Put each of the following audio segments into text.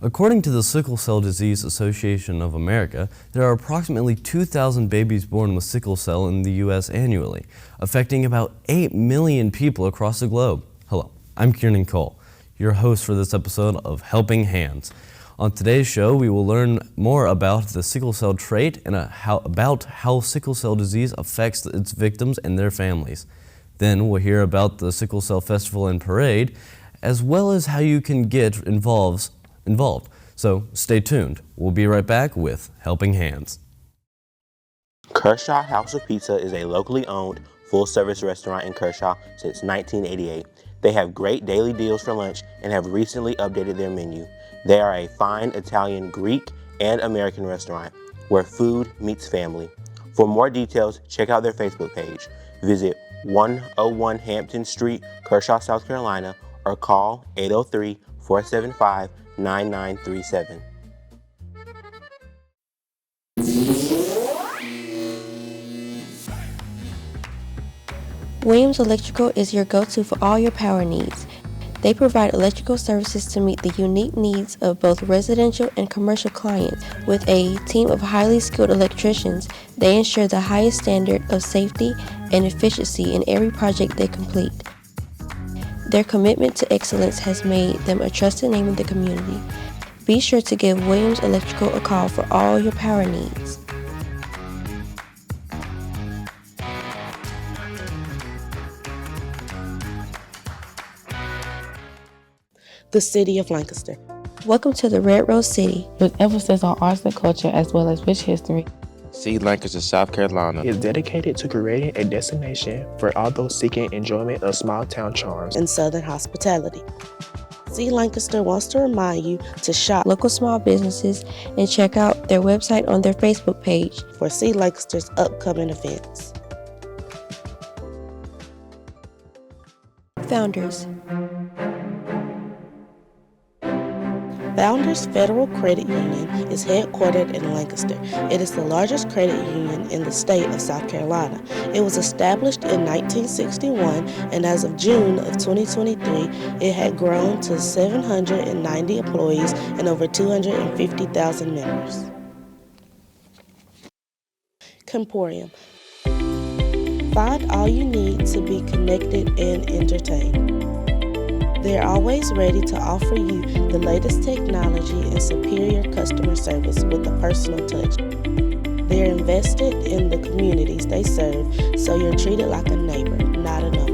According to the Sickle Cell Disease Association of America, there are approximately 2,000 babies born with sickle cell in the U.S. annually, affecting about 8 million people across the globe. Hello, I'm Kieran Cole, your host for this episode of Helping Hands. On today's show, we will learn more about the sickle cell trait and about how sickle cell disease affects its victims and their families. Then we'll hear about the Sickle Cell Festival and Parade, as well as how you can get involved. So stay tuned. We'll be right back with Helping Hands. Kershaw House of Pizza is a locally owned, full-service restaurant in Kershaw since 1988. They have great daily deals for lunch and have recently updated their menu. They are a fine Italian, Greek, and American restaurant where food meets family. For more details, check out their Facebook page. Visit 101 Hampton Street, Kershaw, South Carolina, or call 803-475-9937. Williams Electrical is your go-to for all your power needs. They provide electrical services to meet the unique needs of both residential and commercial clients. With a team of highly skilled electricians, they ensure the highest standard of safety and efficiency in every project they complete. Their commitment to excellence has made them a trusted name in the community. Be sure to give Williams Electrical a call for all your power needs. The City of Lancaster. Welcome to the Red Rose City. With emphasis on arts and culture as well as rich history. See Lancaster, South Carolina is dedicated to creating a destination for all those seeking enjoyment of small town charms and Southern hospitality. See Lancaster wants to remind you to shop local small businesses and check out their website on their Facebook page for See Lancaster's upcoming events. Founders. Founders Federal Credit Union is headquartered in Lancaster. It is the largest credit union in the state of South Carolina. It was established in 1961, and as of June of 2023, it had grown to 790 employees and over 250,000 members. Comporium. Find all you need to be connected and entertained. They're always ready to offer you the latest technology and superior customer service with a personal touch. They're invested in the communities they serve, so you're treated like a neighbor, not a number.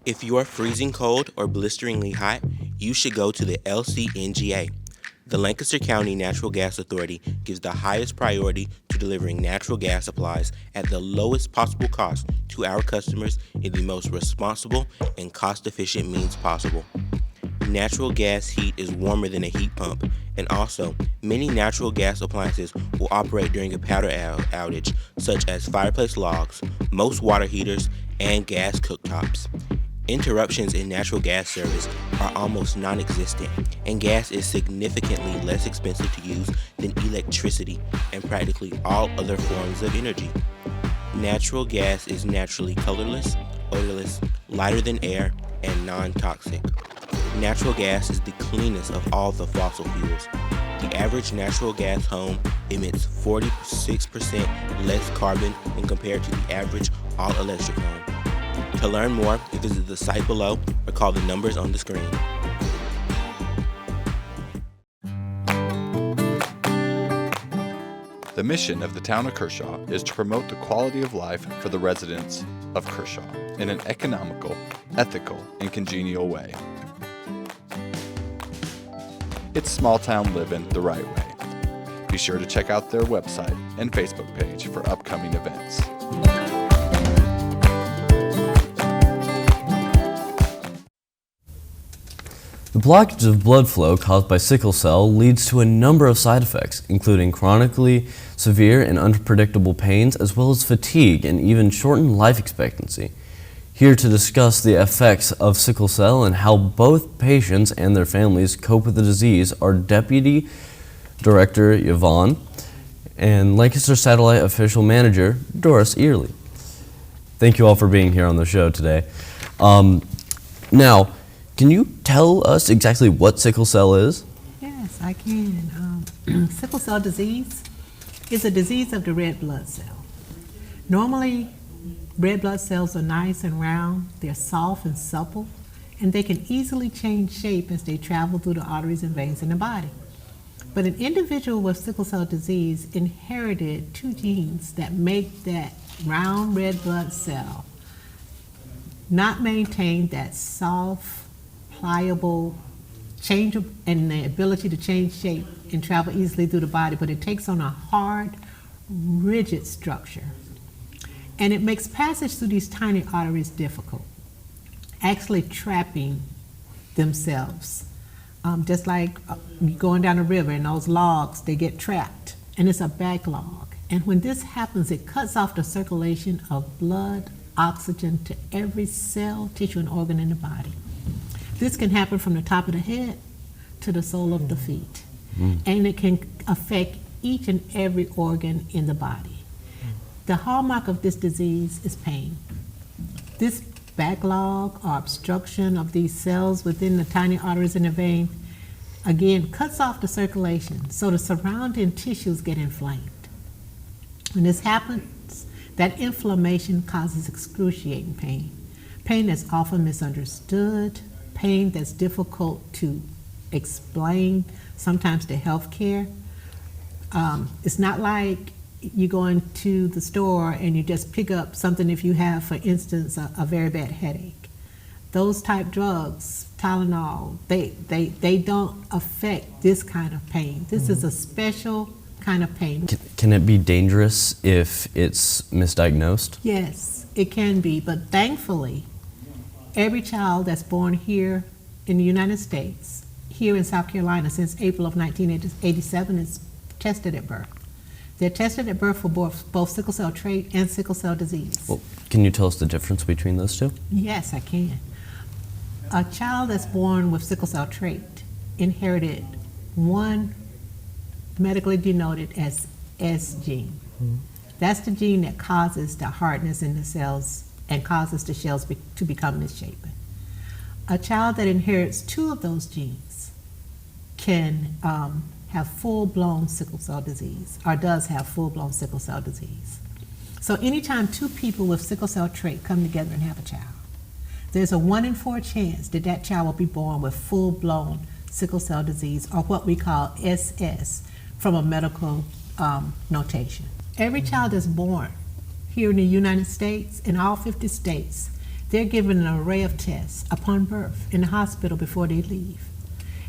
If you are freezing cold or blisteringly hot, you should go to the LCNGA. The Lancaster County Natural Gas Authority gives the highest priority to delivering natural gas supplies at the lowest possible cost to our customers in the most responsible and cost-efficient means possible. Natural gas heat is warmer than a heat pump, and also, many natural gas appliances will operate during a powder outage, such as fireplace logs, most water heaters, and gas cooktops. Interruptions in natural gas service are almost non-existent, and gas is significantly less expensive to use than electricity and practically all other forms of energy. Natural gas is naturally colorless, odorless, lighter than air, and non-toxic. Natural gas is the cleanest of all the fossil fuels. The average natural gas home emits 46% less carbon when compared to the average all-electric home. To learn more, visit the site below or call the numbers on the screen. The mission of the town of Kershaw is to promote the quality of life for the residents of Kershaw in an economical, ethical, and congenial way. It's small town living the right way. Be sure to check out their website and Facebook page for upcoming events. The blockage of blood flow caused by sickle cell leads to a number of side effects, including chronically severe and unpredictable pains, as well as fatigue and even shortened life expectancy. Here to discuss the effects of sickle cell and how both patients and their families cope with the disease are Deputy Director Yvonne and Lancaster Satellite Official Manager Doris Early. Thank you all for being here on the show today. Now, can you tell us exactly what sickle cell is? Yes, I can. Sickle cell disease is a disease of the red blood cell. Normally, red blood cells are nice and round, they're soft and supple, and they can easily change shape as they travel through the arteries and veins in the body. But an individual with sickle cell disease inherited two genes that make that round red blood cell not maintain that soft, pliable, changeable, and the ability to change shape and travel easily through the body, but it takes on a hard, rigid structure. And it makes passage through these tiny arteries difficult, actually trapping themselves. Just like going down a river and those logs, they get trapped, and it's a backlog. And when this happens, it cuts off the circulation of blood, oxygen to every cell, tissue, and organ in the body. This can happen from the top of the head to the sole of the feet, and it can affect each and every organ in the body. The hallmark of this disease is pain. This backlog or obstruction of these cells within the tiny arteries in the vein, again, cuts off the circulation, so the surrounding tissues get inflamed. When this happens, that inflammation causes excruciating pain. Pain that's often misunderstood, pain that's difficult to explain, sometimes to healthcare. It's not like you go into the store and you just pick up something if you have, for instance, a very bad headache. Those type drugs, Tylenol, they don't affect this kind of pain. This is a special kind of pain. Can it be dangerous if it's misdiagnosed? Yes, it can be, but thankfully, every child that's born here in the United States, here in South Carolina since April of 1987 is tested at birth. They're tested at birth for both sickle cell trait and sickle cell disease. Well, can you tell us the difference between those two? Yes, I can. A child that's born with sickle cell trait inherited one medically denoted as S gene. That's the gene that causes the hardness in the cells and causes the shells to become misshapen. A child that inherits two of those genes can have full-blown sickle cell disease, or does have full-blown sickle cell disease. So anytime two people with sickle cell trait come together and have a child, there's a 1 in 4 chance that that child will be born with full-blown sickle cell disease, or what we call SS from a medical notation. Every child that's born here in the United States, in all 50 states, they're given an array of tests upon birth in the hospital before they leave.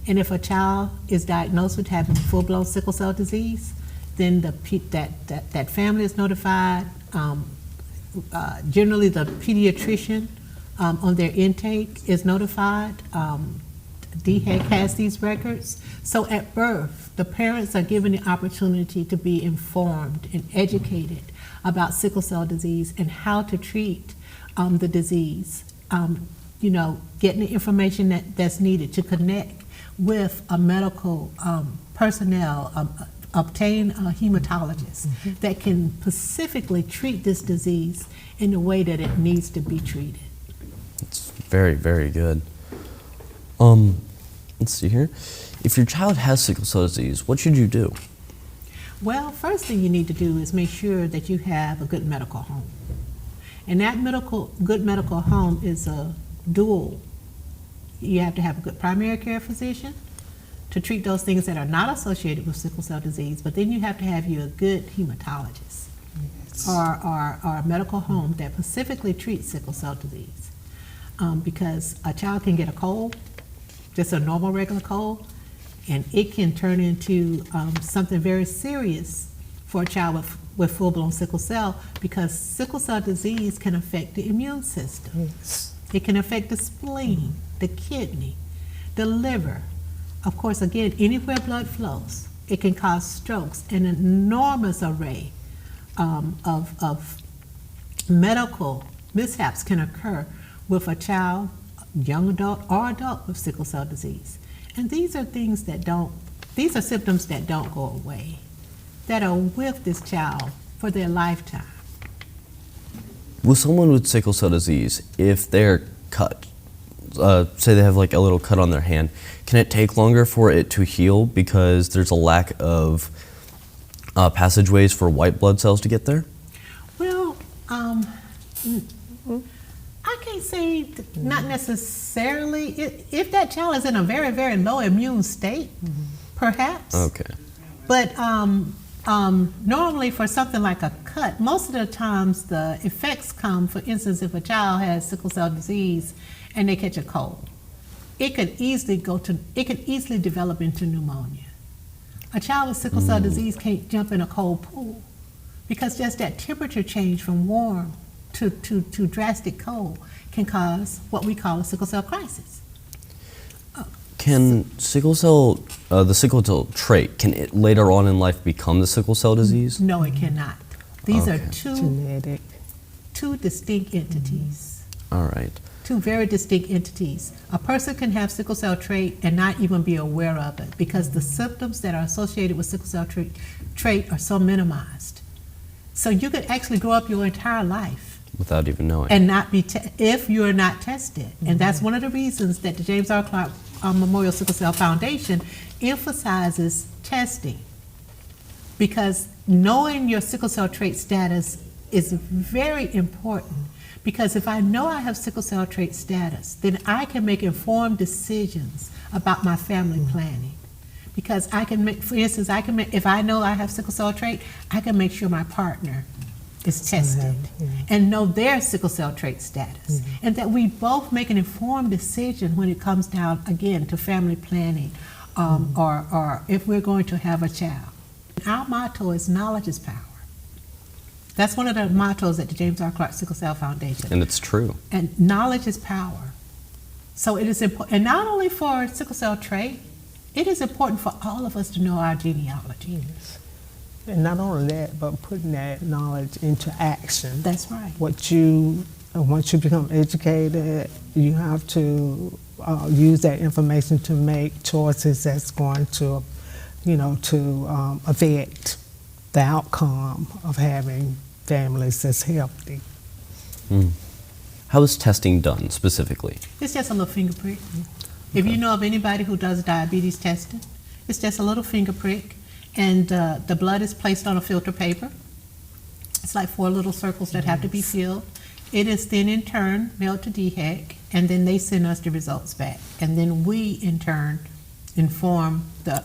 And if a child is diagnosed with having full-blown sickle cell disease, then that family is notified. Generally, the pediatrician on their intake is notified. DHEC has these records. So at birth, the parents are given the opportunity to be informed and educated about sickle cell disease and how to treat the disease. Getting the information that's needed to connect with a medical personnel, obtain a hematologist that can specifically treat this disease in the way that it needs to be treated. It's very, very good. Let's see here. If your child has sickle cell disease, what should you do? Well, first thing you need to do is make sure that you have a good medical home. And that good medical home is a dual. You have to have a good primary care physician to treat those things that are not associated with sickle cell disease, but then you have to have you a good hematologist or a medical home that specifically treats sickle cell disease. Because a child can get a cold, just a normal regular cold, and it can turn into something very serious for a child with full-blown sickle cell, because sickle cell disease can affect the immune system. It can affect the spleen, the kidney, the liver. Of course, again, anywhere blood flows, it can cause strokes. An enormous array of medical mishaps can occur with a child, young adult, or adult with sickle cell disease. And these are things these are symptoms that don't go away, that are with this child for their lifetime. With someone with sickle cell disease, if they're cut, say they have like a little cut on their hand, can it take longer for it to heal because there's a lack of passageways for white blood cells to get there? Well, I can't say not necessarily. If that child is in a very, very low immune state, perhaps. Okay. But normally for something like a cut, most of the times the effects come, for instance, if a child has sickle cell disease and they catch a cold, it could easily develop into pneumonia. A child with sickle cell disease can't jump in a cold pool because just that temperature change from warm to drastic cold can cause what we call a sickle cell crisis. Can sickle cell, the sickle cell trait, can it later on in life become the sickle cell disease? No, it cannot. These are Genetic. two distinct entities. All right. Two very distinct entities. A person can have sickle cell trait and not even be aware of it because the symptoms that are associated with sickle cell trait are so minimized. So you could actually grow up your entire life Without even knowing. and not be if you're not tested. And that's one of the reasons that the James R. Clark Memorial Sickle Cell Foundation emphasizes testing, because knowing your sickle cell trait status is very important. Because if I know I have sickle cell trait status, then I can make informed decisions about my family planning. Because I can make, for instance, if I know I have sickle cell trait, I can make sure my partner is tested and know their sickle cell trait status. And that we both make an informed decision when it comes down, again, to family planning or if we're going to have a child. Our motto is knowledge is power. That's one of the mottos at the James R. Clark Sickle Cell Foundation. And it's true. And knowledge is power. So it is important, and not only for sickle cell trait, it is important for all of us to know our genealogy. Yes. And not only that, but putting that knowledge into action. That's right. Once you become educated, you have to use that information to make choices that's going to, to affect the outcome of having families that's healthy. How is testing done specifically? It's just a little finger prick. If you know of anybody who does diabetes testing, it's just a little finger prick, and the blood is placed on a filter paper. It's like 4 little circles that have to be filled. It is then in turn mailed to DHEC, and then they send us the results back. And then we, in turn, inform the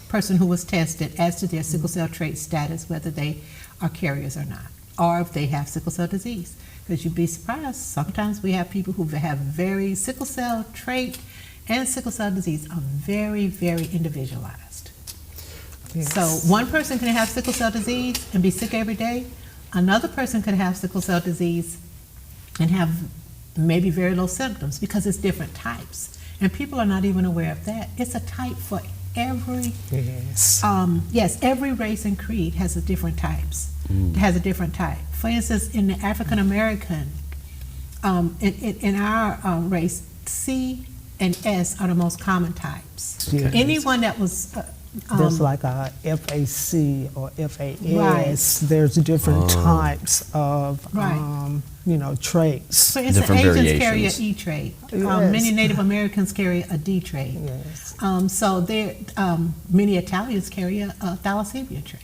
person who was tested as to their sickle cell trait status, whether they are carriers or not, or if they have sickle cell disease. Because you'd be surprised, sometimes we have people who have sickle cell trait and sickle cell disease are very, very individualized. Yes. So one person can have sickle cell disease and be sick every day. Another person could have sickle cell disease and have maybe very low symptoms because it's different types. And people are not even aware of that. It's a type for every, every race and creed has a different types. Has a different type. For instance, in the African American, in our race, C and S are the most common types. Yes. Anyone that was there's like a FAC or FAS. Right. There's different types of traits. For instance, Different Asians carry variations. an E trait. Yes. Many Native Americans carry a D trait. Yes. So many Italians carry a thalassemia trait.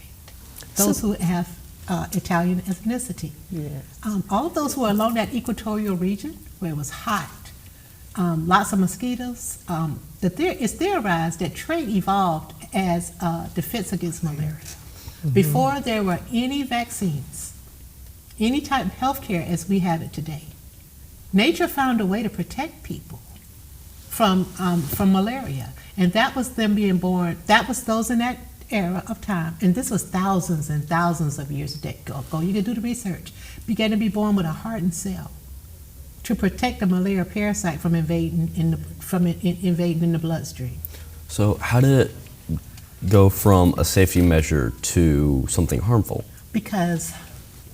Those who have Italian ethnicity. Yes. All those who are along that equatorial region where it was hot, lots of mosquitoes, it's theorized that trait evolved as defense against malaria. Before there were any vaccines, any type of healthcare as we have it today, nature found a way to protect people from malaria, and that was them being born. That was those in that era of time, and this was thousands and thousands of years ago. You can do the research. Began to be born with a hardened cell to protect the malaria parasite from invading in the bloodstream. So how did it go from a safety measure to something harmful? Because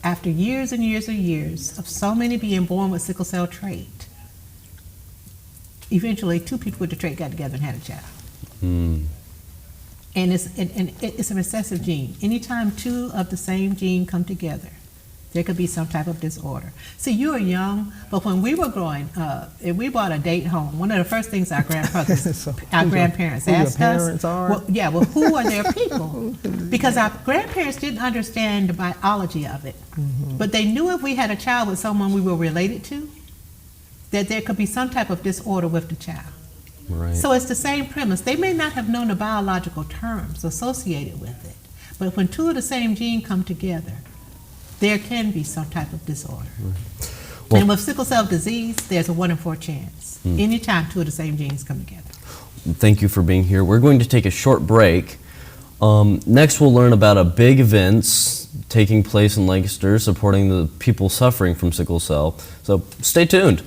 after years and years and years of so many being born with sickle cell trait, eventually 2 people with the trait got together and had a child. And it's a recessive gene. Anytime 2 of the same gene come together, there could be some type of disorder. See, you were young, but when we were growing up, if we bought a date home, one of the first things our grandparents asked us, well, who are their people? Because our grandparents didn't understand the biology of it, but they knew if we had a child with someone we were related to, that there could be some type of disorder with the child. Right. So it's the same premise. They may not have known the biological terms associated with it, but when two of the same gene come together, there can be some type of disorder. Well, and with sickle cell disease, there's a 1 in 4 chance. Anytime two of the same genes come together. Thank you for being here. We're going to take a short break. Next, we'll learn about a big events taking place in Lancaster supporting the people suffering from sickle cell. So stay tuned.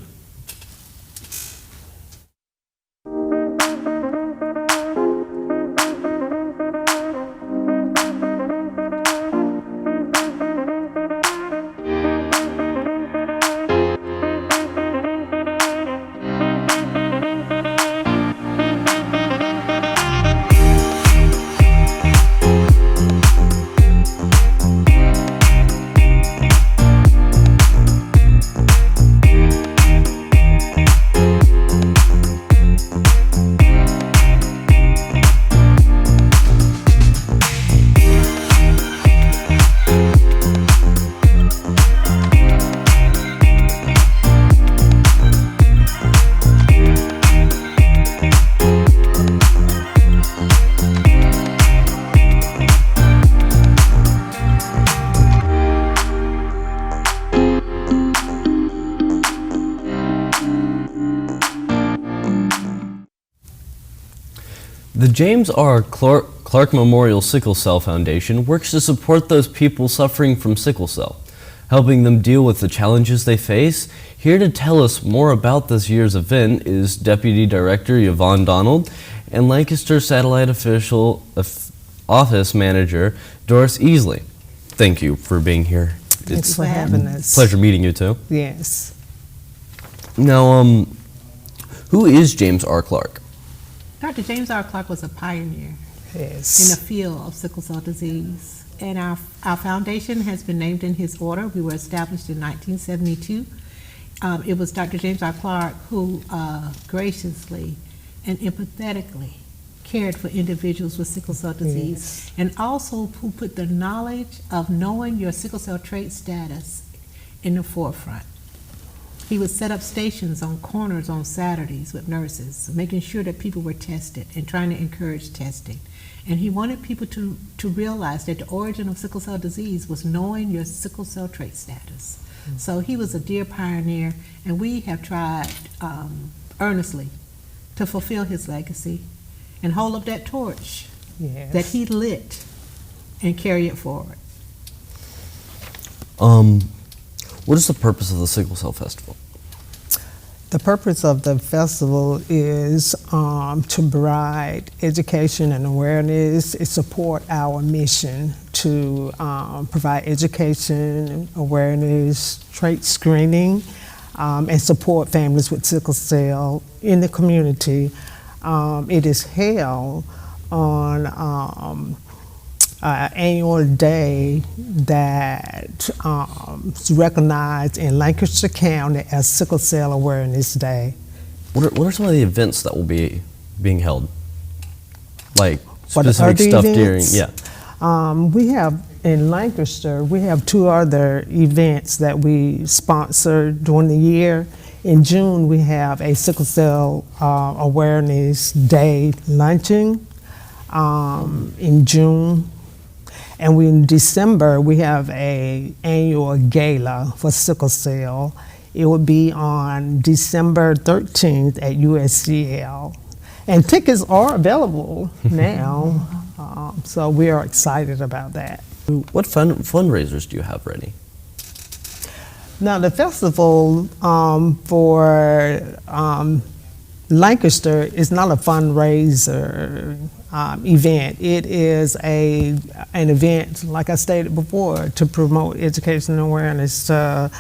The James R. Clark Memorial Sickle Cell Foundation works to support those people suffering from sickle cell, helping them deal with the challenges they face. Here to tell us more about this year's event is Deputy Director Yvonne Donald and Lancaster Satellite Office Manager Doris Easley. Thank you for being here. Thanks for having us. Pleasure meeting you too. Yes. Now, who is James R. Clark? Dr. James R. Clark was a pioneer in the field of sickle cell disease, and our foundation has been named in his honor. We were established in 1972. It was Dr. James R. Clark who graciously and empathetically cared for individuals with sickle cell disease, and also who put the knowledge of knowing your sickle cell trait status in the forefront. He would set up stations on corners on Saturdays with nurses, making sure that people were tested and trying to encourage testing. And he wanted people to realize that the origin of sickle cell disease was knowing your sickle cell trait status. So he was a dear pioneer, and we have tried earnestly to fulfill his legacy and hold up that torch that he lit and carry it forward. What is the purpose of the Sickle Cell Festival? The purpose of the festival is to provide education and awareness. It support our mission to provide education, awareness, trait screening, and support families with sickle cell in the community. It is held on annual day that is recognized in Lancaster County as Sickle Cell Awareness Day. What are some of the events that will be being held? Like What specific stuff events? during, We have in Lancaster, we have 2 other events that we sponsor during the year. In June, we have a Sickle Cell Awareness Day luncheon in June. And in December, we have an annual gala for sickle cell. It will be on December 13th at USCL. And tickets are available now, so we are excited about that. what fundraisers do you have ready? Now, the festival for Lancaster is not a fundraiser event. It is an event, like I stated before, to promote education and awareness, just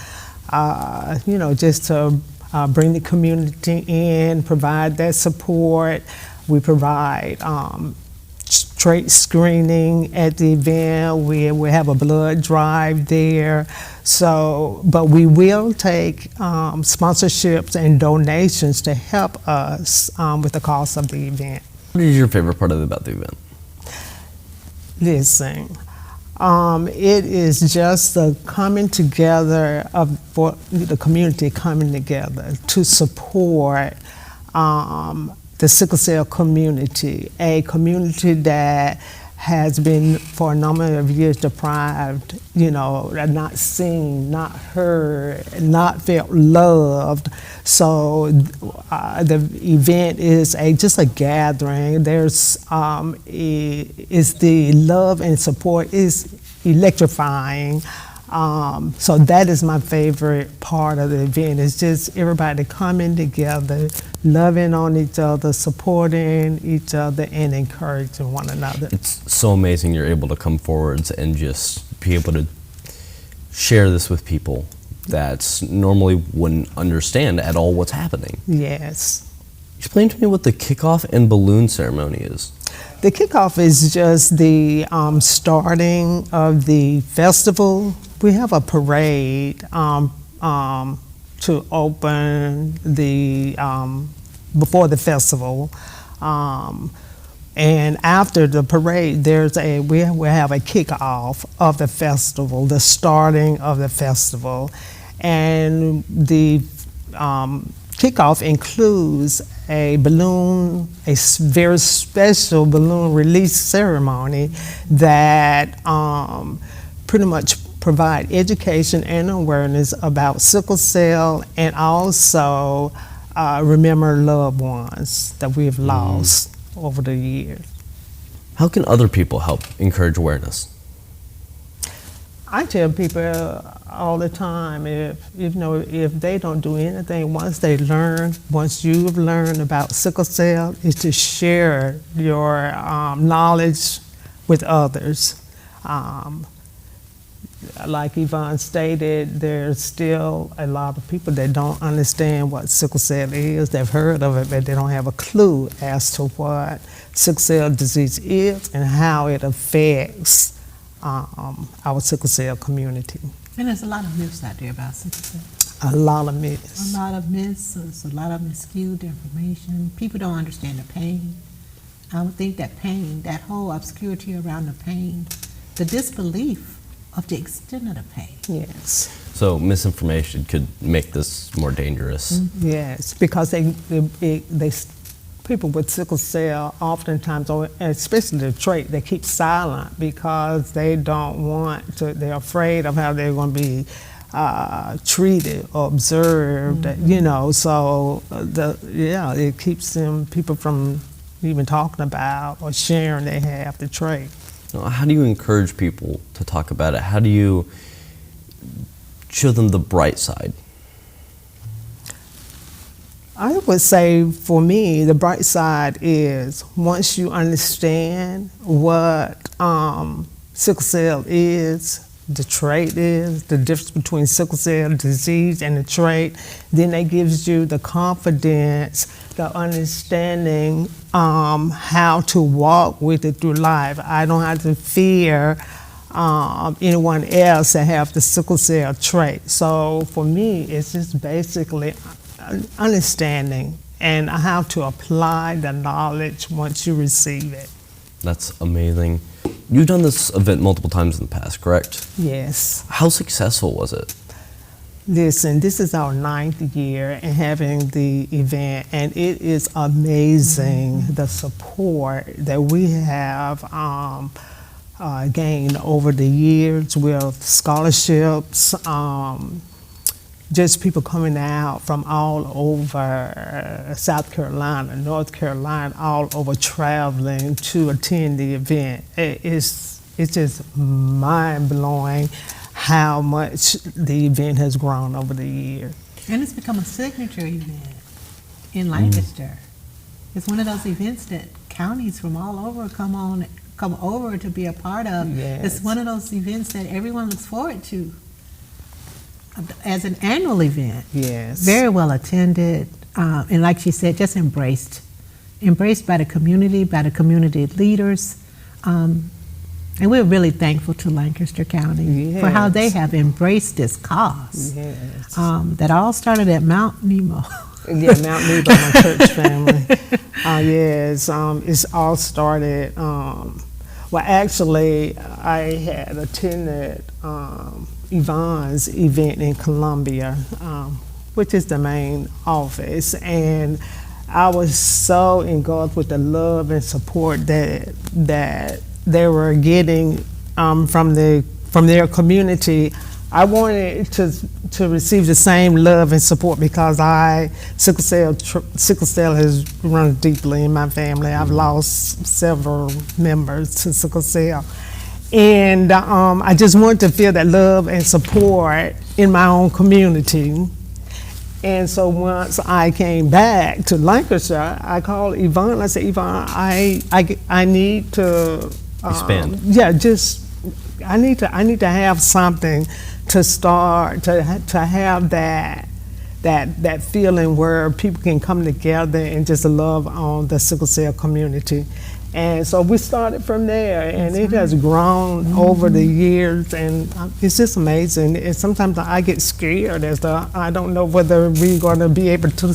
to bring the community in, provide that support. We provide trait screening at the event. We have a blood drive there. So, but we will take sponsorships and donations to help us with the cost of the event. What is your favorite part about the event? Listen, it is just the coming together for the community coming together to support the sickle cell community, a community that has been for a number of years deprived, not seen, not heard, not felt loved. So the event is just a gathering. There's is the love and support is electrifying. So that is my favorite part of the event. It's just everybody coming together, loving on each other, supporting each other, and encouraging one another. It's so amazing you're able to come forwards and just be able to share this with people that normally wouldn't understand at all what's happening. Yes. Explain to me what the kickoff and balloon ceremony is. The kickoff is just the starting of the festival. We have a parade to open the before the festival, and after the parade, we have a kickoff of the festival, the starting of the festival, and the kickoff includes a very special balloon release ceremony that pretty much provide education and awareness about sickle cell, and also remember loved ones that we've lost over the years. How can other people help encourage awareness? I tell people all the time, if they don't do anything, once you've learned about sickle cell, is to share your knowledge with others. Like Yvonne stated, there's still a lot of people that don't understand what sickle cell is. They've heard of it, but they don't have a clue as to what sickle cell disease is and how it affects our sickle cell community. And there's a lot of myths out there about sickle cell. A lot of myths. A lot of myths, there's a lot of skewed information. People don't understand the pain. I would think that pain, that whole obscurity around the pain, the disbelief of the extent of the pain. Yes. So misinformation could make this more dangerous. Yes, because people with sickle cell oftentimes, especially the trait, they keep silent because they don't want to, they're afraid of how they're going to be treated or observed, so it keeps people from even talking about or sharing they have the trait. How do you encourage people to talk about it? How do you show them the bright side? I would say for me, the bright side is once you understand what sickle cell is, the trait is, the difference between sickle cell disease and the trait, then that gives you the confidence, the understanding how to walk with it through life. I don't have to fear anyone else that have the sickle cell trait. So for me, it's just basically understanding and how to apply the knowledge once you receive it. That's amazing. You've done this event multiple times in the past, correct? Yes. How successful was it? Listen, this is our 9th year in having the event, and it is amazing the support that we have gained over the years with scholarships, just people coming out from all over South Carolina, North Carolina, all over traveling to attend the event. It's just mind-blowing how much the event has grown over the years. And it's become a signature event in Lancaster. It's one of those events that counties from all over come over to be a part of. Yes. It's one of those events that everyone looks forward to as an annual event. Yes. Very well attended, and like she said, just embraced by the community leaders. And we're really thankful to Lancaster County for how they have embraced this cause. Yes. That all started at Mount Nemo. Yeah, Mount Nebo, my church family. Yes, it's all started. Well, actually, I had attended Yvonne's event in Columbia, which is the main office, and I was so engulfed with the love and support that they were getting from their community. I wanted to receive the same love and support because sickle cell has run deeply in my family. I've lost several members to sickle cell, and I just wanted to feel that love and support in my own community. And so once I came back to Lancaster, I called Yvonne. I said, Yvonne, I need to Expand. I need to have something to start to have that feeling where people can come together and just love on the sickle cell community. And so we started from there, and it has grown over the years, and it's just amazing. And sometimes I get scared I don't know whether we're going to be able to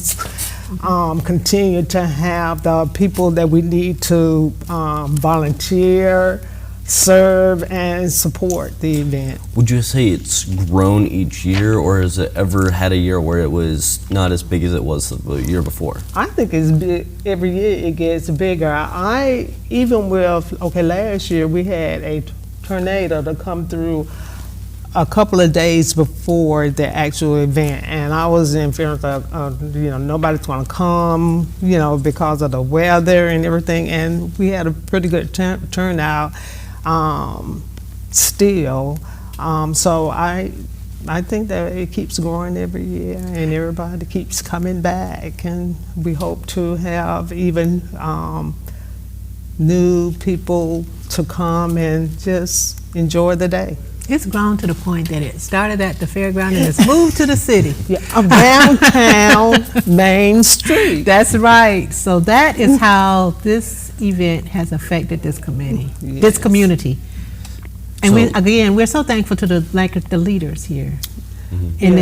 continue to have the people that we need to volunteer, serve, and support the event. Would you say it's grown each year, or has it ever had a year where it was not as big as it was the year before? I think it's big. Every year it gets bigger. Last year we had a tornado to come through a couple of days before the actual event, and I was in fear of, nobody's going to come, because of the weather and everything, and we had a pretty good turnout. Still, so I think that it keeps growing every year, and everybody keeps coming back, and we hope to have even new people to come and just enjoy the day. It's grown to the point that it started at the fairground and it's moved to the city. Yeah, around town, Main Street. That's right. So that is how this event has affected this committee, this community. And we're so thankful to the leaders here in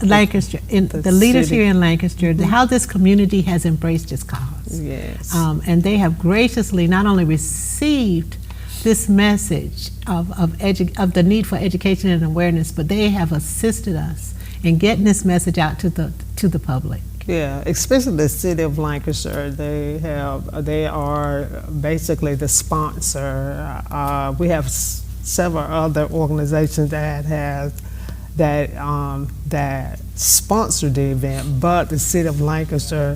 Lancaster, the leaders here in Lancaster, how this community has embraced this cause. Yes. And they have graciously not only received this message of the need for education and awareness, but they have assisted us in getting this message out to the public. Yeah, especially the city of Lancaster. They are basically the sponsor. We have several other organizations that sponsor the event, but the city of Lancaster,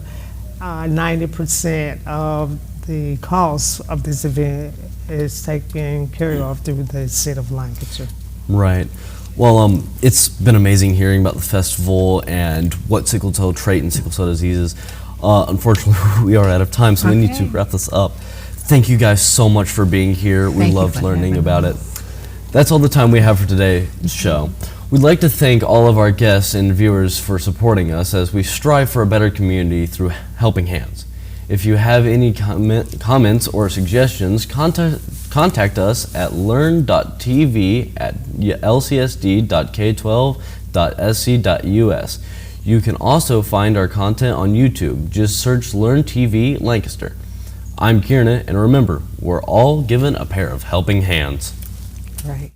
90% of the cost of this event is taken care of through the city of Lancaster. Right. Well, it's been amazing hearing about the festival and what sickle cell trait and sickle cell diseases. Unfortunately, we are out of time, so we need to wrap this up. Thank you guys so much for being here. We loved learning about it. That's all the time we have for today's show. We'd like to thank all of our guests and viewers for supporting us as we strive for a better community through helping hands. If you have any comments or suggestions, contact us at learn.tv@lcsd.k12.sc.us. You can also find our content on YouTube. Just search Learn TV Lancaster. I'm Kierna, and remember, we're all given a pair of helping hands. Right.